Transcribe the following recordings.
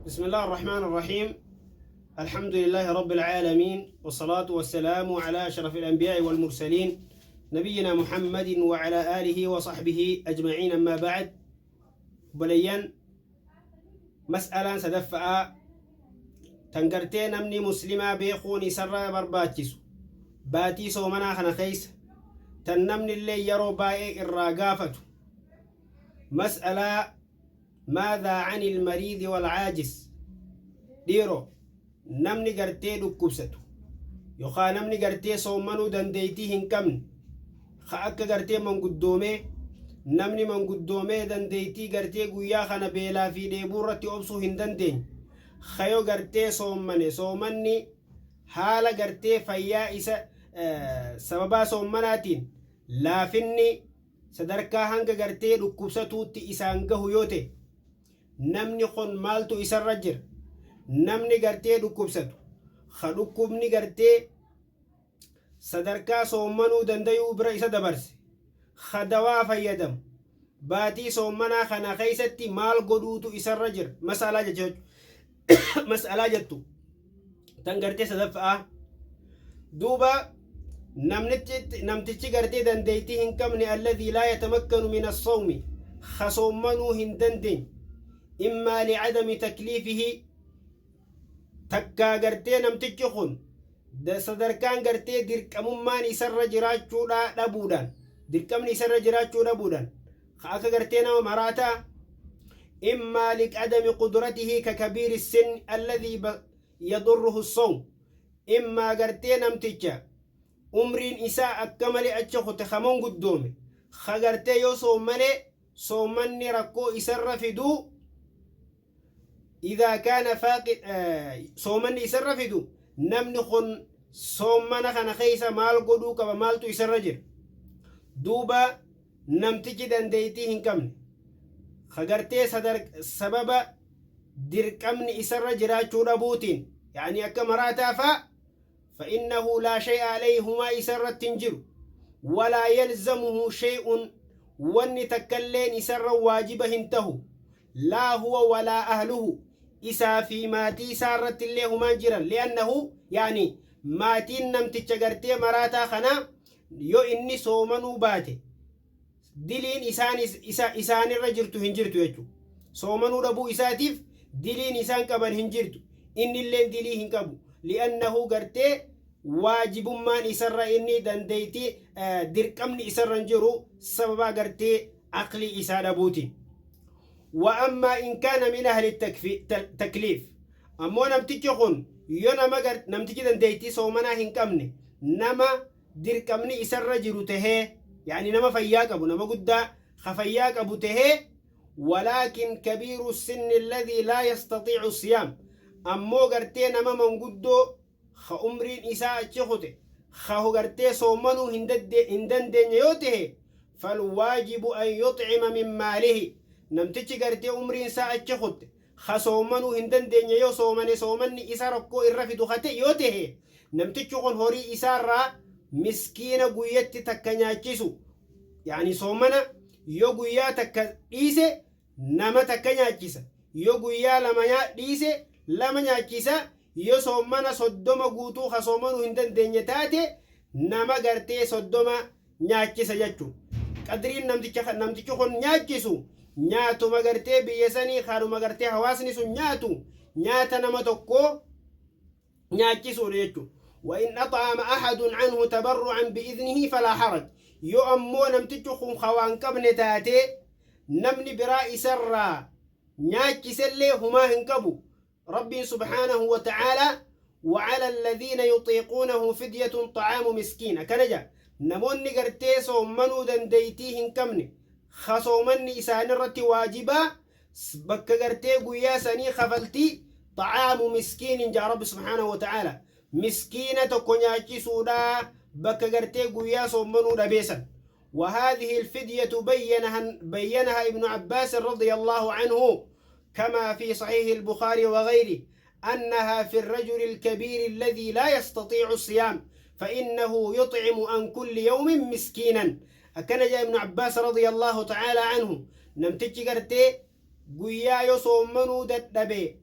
بسم الله الرحمن الرحيم. الحمد لله رب العالمين، والصلاة والسلام على أشرف الأنبياء والمرسلين نبينا محمد وعلى آله وصحبه أجمعين. أما بعد، بليان مسألة سدفع تنقرتين نمني مسلمة بيخوني سر برباتيس باتي صومنا خنا خيس تنمني اللي يرو باي الراقافة. مسألة: ماذا عن المريض والعاجز؟ ديرو نمني قرتي دكوبستو يوخا نمني قرتي صومنو دنديتي هنكمن خاكا قرتي من قدومي نمني من قدومي دنديتي قرتي قويا خنا بيلا في ديبورتي أبسو هندندين خيو قرتي صومني حالا قرتي فيا إسا سببا صومناتين لافني sadarkaa hanga gartee dhukkubsatuutti isaan gahu yoo ta'e namni kun maaltu isarra jira? namni gartee dhukkubsatu ha dhukkubni gartee sadarkaa soommanuu dandayuu bira isa dabarse ha dawaa fayyadamu baatii soommanaa kana keessatti maal godhuutu isarra jira? mas'alaa jettu tan gartee sadaffaa duuba نمتشي قرتي دنديتي هنكمني الذي لا يتمكن من الصوم خصومنو هندندين إما لعدم تكليفه تكا قرتي نمتشي خون صدر كان قرتي ديرك أممان يسر جراجو لابودان ديرك أمن يسر جراجو لابودان خاكا قرتينا ومراتا إما لعدم قدرته ككبير السن الذي يضره الصوم إما قرتي نمتشي umriin isaa akka malee achi kute hamoon guddoome hagartee yoo soommalee soommanni rakkoo isarra fiduu idaa kaana faaqid soommanni isarra fidu namni kun soommana kana keessa maal godhuu qaba? maaltu isarra jira? duuba namtichi dandeeytii hin qabne hagartee sababa dirqamni isarra jiraachuu dhabuutiin yaani akka maraataa fa'a فإنه لا شيء عليه هما يسر التنجر ولا يلزمه شيء وان تكلين يسر واجبه انتهو لا هو ولا أهله إسا في ماتي سارت اللي هما جرا لأنه يعني ماتي نمت تشغرتي مراتا خنا يو إني صومنو باتي دلين إسان الرجرتو هنجرتو يجو صومنو ربو إساتيف دلين إسان كبر هنجرتو إني اللين دلي هنكبو لأنه قرتي واجب ما إسر إني دنديتي دركمني إسر نجرو سببا قرتي عقلي إسادة بوتي. وأما إن كان من أهل التكليف أمو نمتجخون يونما قرت نمتجي دنديتي سومنا هنكمني نما دركمني إسر جرو تهي يعني نما فياك أبو نما قد خفياك أبو تهي ولكن كبير السن الذي لا يستطيع الصيام أمو قرتي نما من قدو خا عمرين إساء أتشخوته خا هو قرتي صومنو هندن دنيوته فالواجب أن يطعم من ماله نمتشي قرتي عمرين ساء أتشخوته خا صومنو هندن دنيو صومني إساء ركو إرفدو خاتي يوته نمتشي قن هوري إساء را مسكينة قويت تكنياتشسو يعني صومنا يو قويا تكنيسي نما تكنياتشسا يو قويا لما يأتيسي lama nyaachisa yoo soomana 30 guutuu ha soomanu hin dandeenye taate nama gartee 30 nyaachisa jechuun qadriin namtichi kun nyaachisu nyaatuma gartee biyya sanii haaduma gartee hawaasni sun nyaatu nyaata nama tokko nyaachisu jechuun وإن أطعم أحد عنه تبرعا بإذنه فلا حرج يو أمو نمتchi kun khawaan qabne taate namni biraa isarraa nyaachisellee humaa hin qabu. ربي سبحانه وتعالى وعلى الذين يطيقونه فدية طعام مسكين كنجا نموني قرتي صومنو دنديتيهن كمني خصومني إسان الرتي واجبا بك قرتي قياسني خفلتي طعام مسكين جاء رب سبحانه وتعالى مسكينة كنياكي سودا بك قرتي قياس صومنو دبيسا. وهذه الفدية بينها ابن عباس رضي الله عنه كما في صحيح البخاري وغيره أنها في الرجل الكبير الذي لا يستطيع الصيام فإنه يطعم عن كل يوم مسكينا. أكن جاء ابن عباس رضي الله تعالى عنه نمتجي قرتي guyyaa yoo soommanuu dadhabe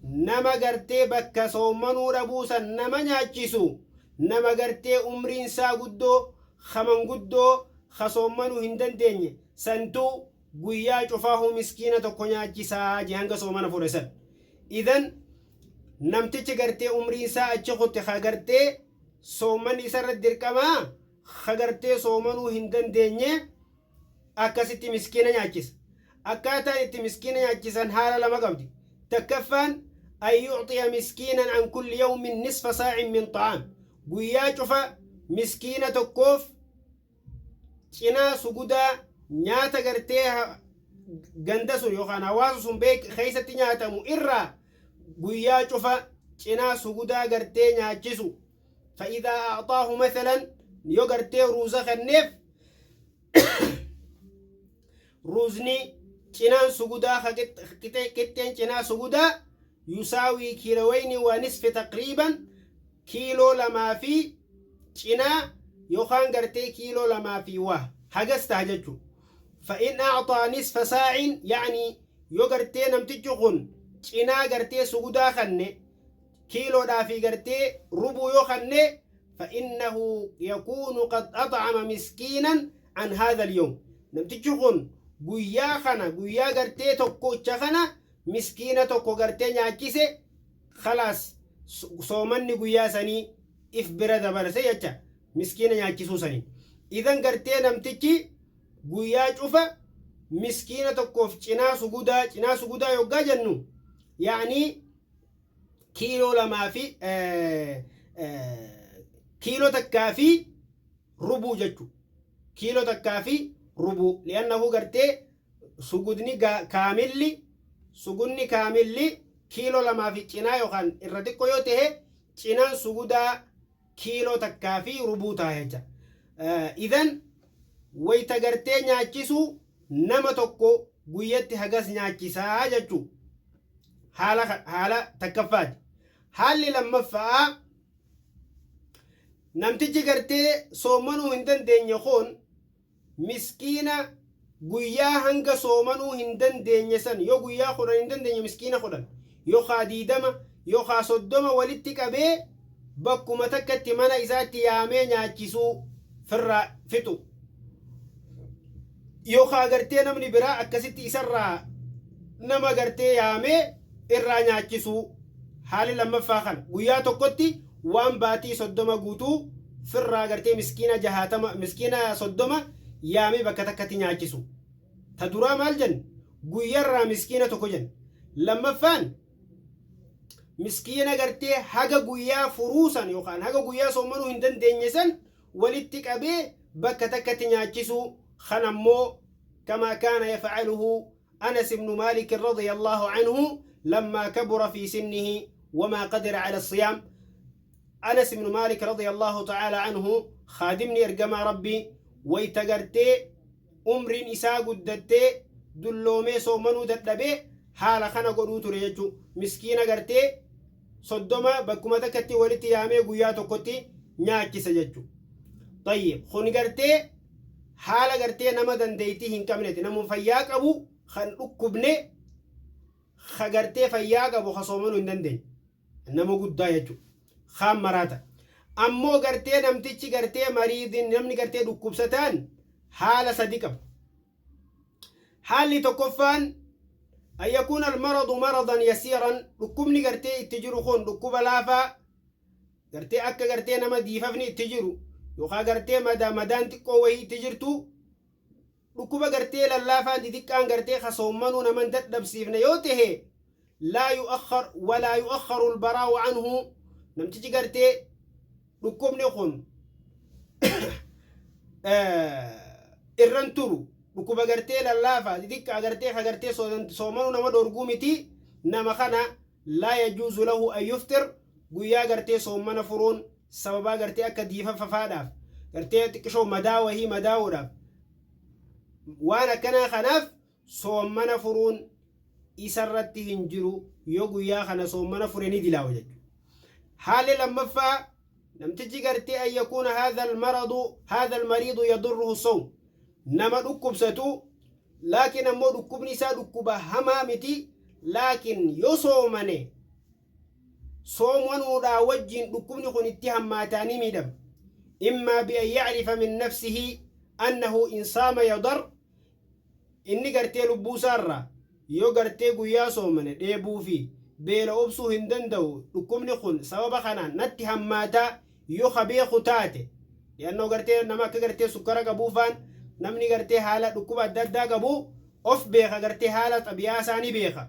nama gartee bakka soomanuu dhabuusan nama nyaachisu nama gartee umriin isaa guddoo hamanguddoo kasoomanuu hin dandeenye santuu guyyaa cufaahu miskiina tokko nyaachisaa je hanga soomana fudhe san idan namtichi gartee umriin isaa achi kutte ka gartee soomanni isarra dirqamaa ka gartee soomanuu hin dandeenye akkasitti miskiina nyaachisa akkaataan itti miskiina nyaachisan haala lama qabdi takkaffaan an yucxiya miskiinan an kulli yawmin nisfa saa'in min xa'aam guyyaa cufa miskiina tokkoof cinaa sugudaa nyaata gartee ganda sun yookaan hawaasa sun keessatti nyaatamu irraa guyyaa cufa cinaa sugudaa gartee nyaachisu fa'idaa a'xaahu mathalan yoo gartee ruuza kenneef ruuzni cinaan sugudaa qixxeen cinaa sugudaa yusaawii kiilowayni wa nisfi taqriiban kiiloo lamaa fi cinaa yookaan gartee kiiloo lamaa fi waa hagas ta'a jechuudha. فإن أعطى نصف ساع يعني يغرتي نمتجو خن چنا غرتي سودا خنه كيلو دافي غرتي ربو يو خنه فإنه يكون قد أطعم مسكينا عن هذا اليوم نمتجو خن غويا خنا غويا غرتي توكو چخنا مسكينة توكو غرتي نياچيسه خلاص سومني غويا سني if bira dabarse jecha miskiina nyaachisuu sanii idan gartee namtichi guyyaa cufa miskiina tokkoof cinaa sugudaa yoggaa jennu yaani kiiloo lamaa fi kiiloo takkaa fi rubuu jechu kiiloo takkaa fi rubuu li'annahu gartee sugudni kaamilli kiiloo lamaa fi cinaa yookaan irra xiqqoo yoo ta'e cinaan sugudaa kiiloo takkaa fi rubuu ta'a jecha idan wayta gartee nyaachisu nama tokko guyyatti hagas nyaachisaa jechu haala takkaffaati haalli lammaffaa namtichi gartee soomanuu hin dandeenye kun miskiina guyyaa hanga soomanuu hin dandeenye san yoo guyyaa kudhan hin dandeenye miskiina kudhan yookaa 20 yookaa 30 walitti qabee bakkuma takkatti mana isaatti yaamee nyaachisuu firraa fixu yookaa gartee namni biraa akkasitti isarraa nama gartee yaamee irraa nyaachisuu haali lammaffaa kan guyyaa tokkotti waan baatii 30 guutuu firraa gartee miskiina 30 yaamee bakka takkatti nyaachisu ta duraa maal jenna guyyaarraa miskiina tokko jenna lammaffaan miskiina gartee haga guyyaa furuusan yookaan haga guyyaa soomanuu hin dandeenye san walitti qabee bakka takkatti nyaachisu kanammoo كما كان يفعله أنس بن مالك رضي الله عنه لما كبر في سنه وما قدر على الصيام أنس بن مالك رضي الله تعالى عنه خادمني إرقم ربي ويتقرتي أمر إساء قدتي دلومي صومنو دتلبي حال خنا قدوت ريجو مسكين قرتي صدما بكما تكتي ولتي يامي قياتو كتي ناكي سججو طيب خوني قرتي haala gartee nama dandeeytii hin qabneeti namu fayyaa qabu kan dhukkubne ka gartee fayyaa qabu ka soomanuu hin dandeenye nama guddaa jechuudha kaan maraata ammoo gartee namtichi gartee mariidin namni gartee dhukkubsataan haala sadi qaba haalli tokkoffaan an yakuuna almaradu maradan yasiiran dhukkubni gartee itti jiru kun dhukkuba laafaa gartee akka gartee nama diifafni itti jiru yookaan gartee madaan xiqqoo wayii itti jirtu dhukkuba gartee lallaafaan xixiqqaan gartee kasoomanuu naman dadhabsiifne yoo tahe laa yu'akhar walaa yu'akharu albaraa'u anhu namtichi gartee dhukkubni kun irran turu dhukkuba gartee lallaafaa xixiqqaa gartee ka gartee soomanuu nama dhorguu miti nama kana laa yajuuzu lahu an yuftir guyyaa gartee soomana furuun sababa gartee akka diifafafaadhaaf gartee xiqqishoo madaawahii madaawuudhaaf waan akkanaa kanaaf soomana furuun isarratti hin jiru yoo guyyaa kana soomana fure ni dilaawa jechuudha haalli lammaffaa namtichi gartee an yakuuna haadha almariidu yadurruhu sawm nama dhukkubsatu laakiin ammoo dhukkubni isaa dhukkuba hamaa miti laakiin yoo soomane soomanuudha wajjin dhukkubni kun itti hammaataanii miidhama immaa bi'an yacrifa min nafsihi annahu in saama yadar inni gartee lubbuusaarraa yoo gartee guyyaa soomane dheebuu fi beela obsuu hin danda'u dhukkubni kun sababa kanaan natti hammaataa yoo beeku taate yannoo gartee nama akka gartee sukkara qabuufaan namni gartee haala dhukkuba adda addaa qabu of beeka gartee haala xabiyaa isaanii beeka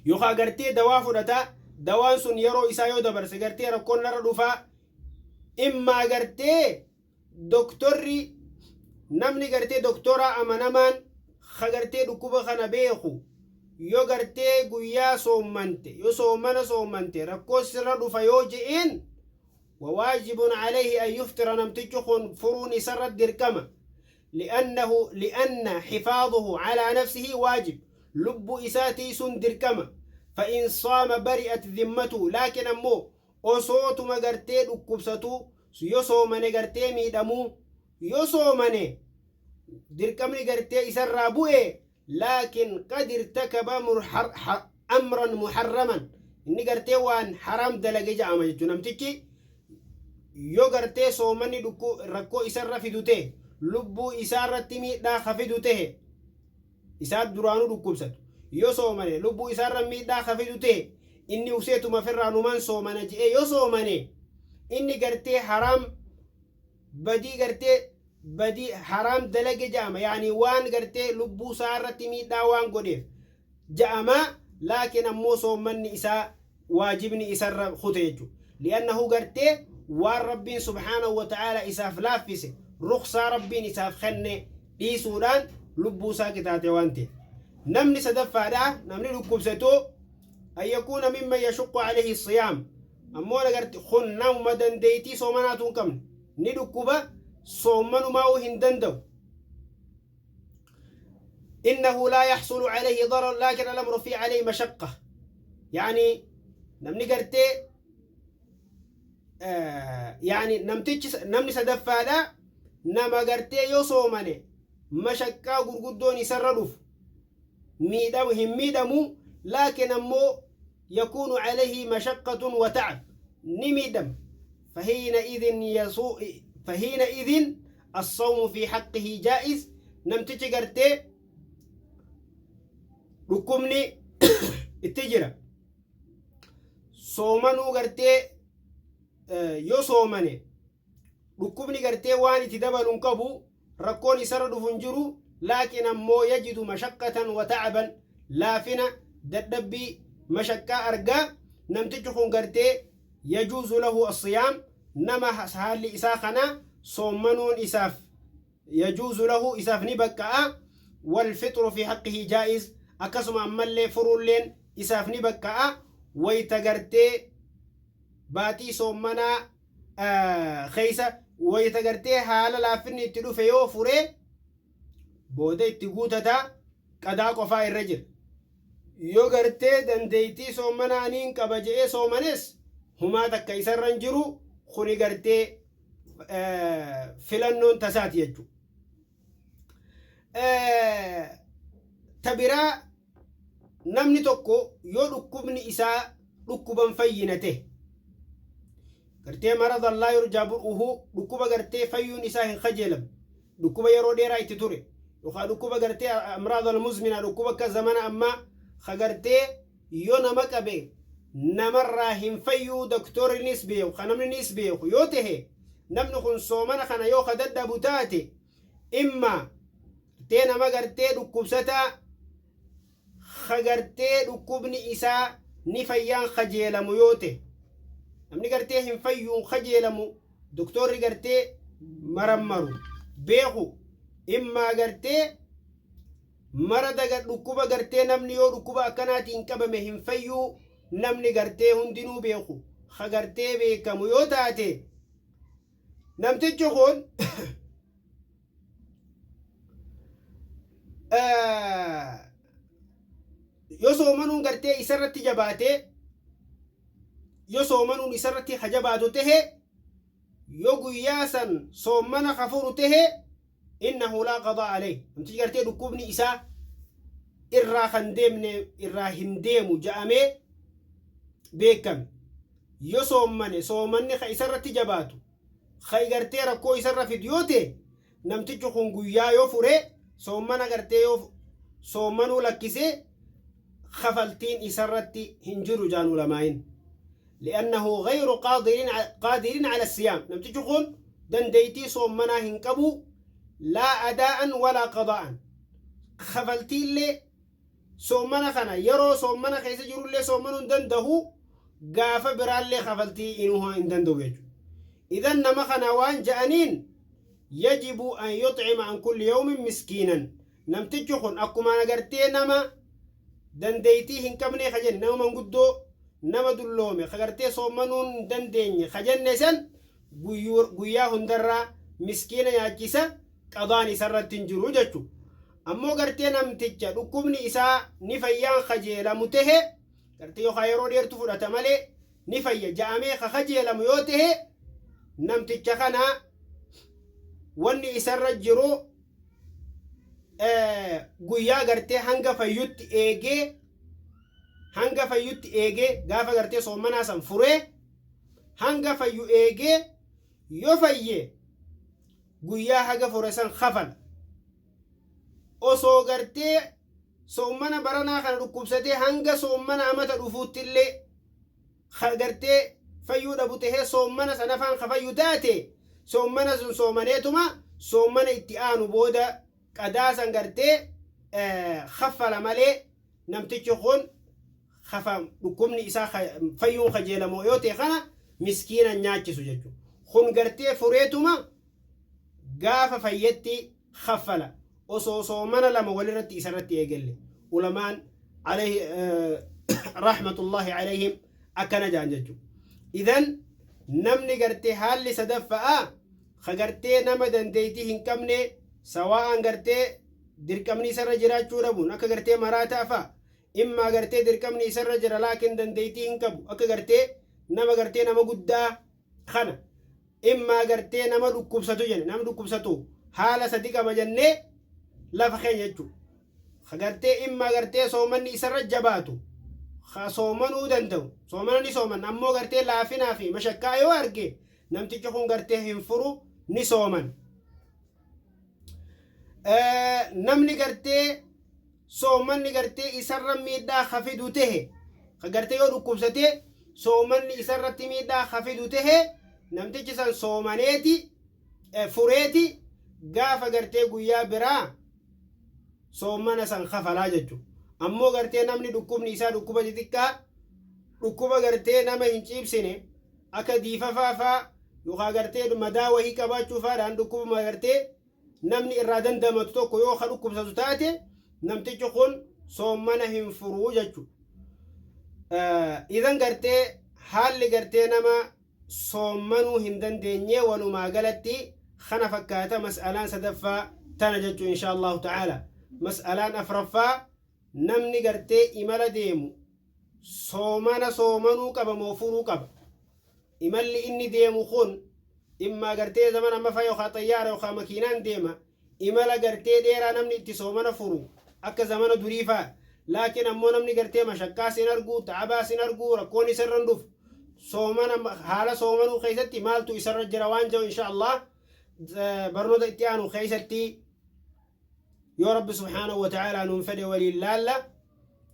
yookaan gartee dawaa fudhata dawaan sun yeroo isaa yoo dabarse gartee rakkoon narra dhufaa immaa gartee doktorri namni gartee doktora amanamaan gartee dhukkuba kana beeku yoo gartee guyyaa soomante yoo soomante rakkoo sirra dhufa yoo je'een وواجب عليه أن يفطر نمتجخ فرون سر الدركمة لأن حفاظه على نفسه واجب لب إساتي سن دركمة فإن صام برئت ذمته لكن أمو أصوت مغرتي لكبسته يسو من غرتي ميدمو يسو من دركمني غرتي إسر رابوه لكن قد ارتكب أمرا محرما إني غرتي وان حرام دلقي جامع نمتجي yoo gartee soomanni rakkoo isarra fidu ta'e lubbuu isaarratti miidhaa hafidu ta'e isaa duraanuu dhukkubsatu yoo soomane lubbuu isaarra miidhaa hafidu ta'e inni useetuma firraanumaan soomana je'e yoo soomane inni gartee haraam badii haraam dalage ja'ama yaani waan gartee lubbuu isaarratti miidhaa waan godheef ja'ama laakiin ammoo soomanni isaa waajibni isarra kute jechuudha li'annahu gartee waan rabbiin subhaanahu wa ta'ala isaaf laaffise ruqsaa rabbiin isaaf kenne dhiisuudhaan lubbuu isaa qixaate waan ta'eef namni sadaffaadha namni dhukkubsatu an yakuuna mimman yashuqqu alayhi siyaam ammoo nagarti kun namuma dandeeytii soomanaatu hin qabne ni dhukkuba soomanumaa hin danda'u إنه لا يحصل عليه ضرر لكن الأمر فيه عليه مشقة يعني نمني قرتي يعني نمني سدفا لا نما قرتي يصومني مشقة قرقدون يسررف ميدم لكن أمو يكون عليه مشقة وتعب نميدم فحينئذ الصوم في حقه جائز نمتج قرتي ركمني التجرة صومنو قرتي يو صومني ركمني قرتي واني تدبل نقبو ركوني سرد فنجرو لكن أمو يجد مشقة وتعبا لافنا ددبي مشقة أرقا نمتجخون قرتي يجوز له الصيام نما هالي إساخنا صومنون إساف يجوز له إساف نبكاء والفطر في حقه جائز أكسم أمالي فرولين إساف نبكاء ويتقرتي باتي صومنا خيسة ويتقرتي حالا لافني تلوف يو فري بودي تقوتتا قدا قفا الرجل يو قرتي دنديتي صومنا أنين كبجئي صومنس هما تكيسر رنجرو خوني قرتي فلنون تسات يجو تبرا نمني توكو يو ركبني إساء ركبا فينته قرتي مرض الله يرجى برؤه ركبا قرتي فيون إساء خجلم ركبا يرو ديرا يتتوري وخا ركبا قرتي أمراض المزمنة ركبا كزمان أما خقرتي يو نمك أبي نمراهم فيو دكتور نسبي وخنم نسبي ويوته نمن خن صومنا خنا يو خدد بوتاتي إما تينا ما قرتي ركبستا خقرتي ركبني إساء نفيان خجيلمو يوته نمني قرتي هم فيون خجيلمو دكتور قرتي مرمرو بيخو إما قرتي مرد ركوبا قرتي نمني يو ركوبا كانت إنكبا مهم فيو نمني قرتي هندنو بيخو خقرتي بيكمو يوتاتي نمتجو خون yoo soomanuun gartee isarratti jabaate yoo soomanuun isarratti hajabaatu tahe yoo guyyaa san soomana kafuru tahe innahu laa qadaa alayh namtichi gartee dhukkubni isaa irraa hin deemu ja'amee beekame yoo soommane soomanni ka isarratti jabaatu ka gartee rakkoo isarra fidu yoo ta'e namtichi kun guyyaa yoo fure soommana gartee yoo soommanuu lakkisee خفلتين إسرتي هنجروا جانوا لماين لأنه غير قادرين على الصيام لم تجخون دنديتي صومنا هنكبو لا أداء ولا قضاء خفلتين لي صومنا خنا يرو صومنا خيس جروا لي صومنا دنده قاف برال لي خفلتي إنوها إن دندو بيجو إذن نما خنا وان جانين يجب أن يطعم عن كل يوم مسكينا نم تجخون أكو ما نقرتي نما dandeeytii hin qabne kajen nama manguddoo nama dulloome kagartee soommanuun dandeenye kajenne san guyyaa hundarraa miskiina nyaachisa qadaan isarratti hin jiru jechu ammoo gartee namticha dhukkubni isaa ni fayyaan kajeelamu tahe gartee yookaan yeroo dheertu fudhata malee ni fayya ja'amee kajeelamu yoo tahe namticha kana wanni isarra jiru guyyaa gartee hanga fayyutti eegee gaafa gartee soommanaa san furee hanga fayyu eegee yoo fayye guyyaa haga fure san kafala osoo gartee soommana baranaa kana dhukkubsatee hanga soommana amata dhufuuttillee gartee fayyuu dhabu tahee soommana sana afaan kafayyu taate soommana sun soomaneetuma soommana itti aanu booda qadaasan gartee khaffala malee namtichi kun khafam dhukkubni isaa fayyuun kajeelamoo yoo ta'e kana miskiina nyaachisu jechuudha kun gartee fureetuma gaafa fayyetti khaffala osoo soomana lama walirratti isarratti eegelle ulamaan alayhi rahmatullahi alayhim akkana jaan jechuudha idan namni gartee haalli sadaffa'a kagartee nama dandeeytii hin qabne سواء قرتي دركمني سر جراچو ربون اكا قرتي مراتا فا اما قرتي دركمني سر جرا لكن دنديتي انكبو اكا قرتي نما قرتي نما قدا خنا اما قرتي نما دكوبساتو جن نما دكوبساتو حالا صديقه مجنه لفخين يجو خقرتي اما قرتي سومني سر جباتو خا سومنو دندو سومنني سومن امو قرتي لافنا في مشكايو ارجي نمتي جخون قرتي هنفرو ني سومن namni gartee soomanni gartee isarra miidhaa hafidu tahe gartee yoo dhukkubsatee soomanni isarratti miidhaa hafidu tahe namtichi san soomaneeti fureeti gaafa gartee guyyaa biraa soomana san kafalaa jechu ammoo gartee namni dhukkubni isaa dhukkuba xixiqqaa dhukkuba gartee nama hin ciibsine akka diifafaafaa yookaan gartee madaa wahii qabaachuufaadhaan dhukkubuma gartee namni irraa dandamatu tokko yoo ka dhukkubsatu taate namtichi kun soomana hin furuu jechuudha idan gartee haalli gartee nama soommanuu hin dandeenye walumaa galatti kana fakkaata mas'alaan sadaffaa tana jechuu insha allahu ta'ala mas'alaan afraffaa namni gartee imala deemu soomanuu qaba moo furuu qaba imalli inni deemu kun imma gartee zaman amma fa yoo xayyaara yoo makiinaan deema imala gartee dheeraa namni itti soomana furu akka zamana duriifaa laakiin ammoo namni gartee mashakkaa sin arguu ta'abaa sin arguu rakkoon isarran dhuf soomana haala soomanuu keessatti maaltu isarra jira waan jiru insha Allah barnoota itti aanu keessatti yoo rabbi subhaanahu wa ta'ala nuun fedhe waliin laalla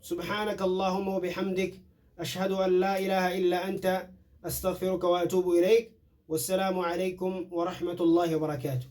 subhaanaka allahumma wa bihamdik ashhadu an laa ilaaha illa anta astaghfiruka wa atuubu ilayk والسلام عليكم ورحمة الله وبركاته